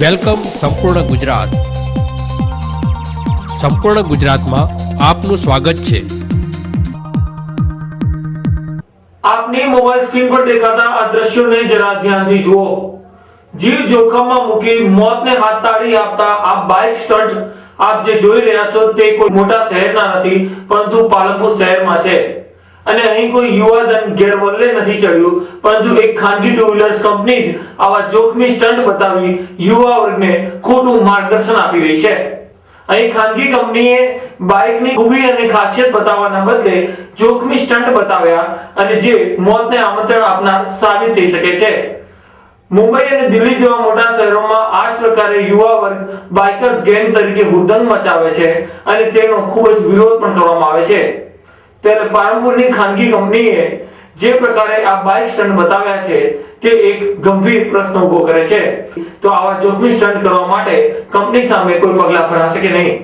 Welcome સંપૂર્ણ ગુજરાત. સંપૂર્ણ ગુજરાતમાં આપનું સ્વાગત છે. આપની મોબાઈલ સ્ક્રીન પર દેખાતા આ દ્રશ્યોને જરા ધ્યાનથી જુઓ. જીવ જોખમમાં મૂકી મોતને હાથતાળી આપતા આ બાઇક સ્ટન્ટ આપ જે જોઈ રહ્યા છો તે કોઈ મોટા શહેરના નથી, પરંતુ પાલનપુર શહેરમાં છે. અને અહીં કોઈ યુવાધન ગેરવલ્લે નથી ચડ્યું, પરંતુ એક ખાનગી ટુ વ્હીલર્સ કંપની જ આવા જોખમી સ્ટન્ટ બતાવી યુવા વર્ગને ખોટું માર્ગદર્શન આપી રહી છે. અહીં ખાનગી કંપનીએ બાઇકની ખૂબી અને ખાસિયત બતાવવાના બદલે જોખમી સ્ટન્ટ બતાવ્યા, અને જે મોતને આમંત્રણ આપનાર સાબિત થઈ શકે છે. મુંબઈ અને દિલ્હી જેવા મોટા શહેરોમાં આ જ પ્રકારે યુવા વર્ગ બાઇકર્સ ગેંગ તરીકે હુડદંગ મચાવે છે અને તેનો ખૂબ જ વિરોધ પણ કરવામાં આવે છે. ત્યારે પાલનપુરની ખાનગી કંપનીએ જે પ્રકારે આ બાઇક સ્ટન્ટ બતાવ્યા છે તે એક ગંભીર પ્રશ્ન ઉભો કરે છે. તો આવા જોખમી સ્ટન્ટ કરવા માટે કંપની સામે કોઈ પગલાં ભરાશે કે નહીં?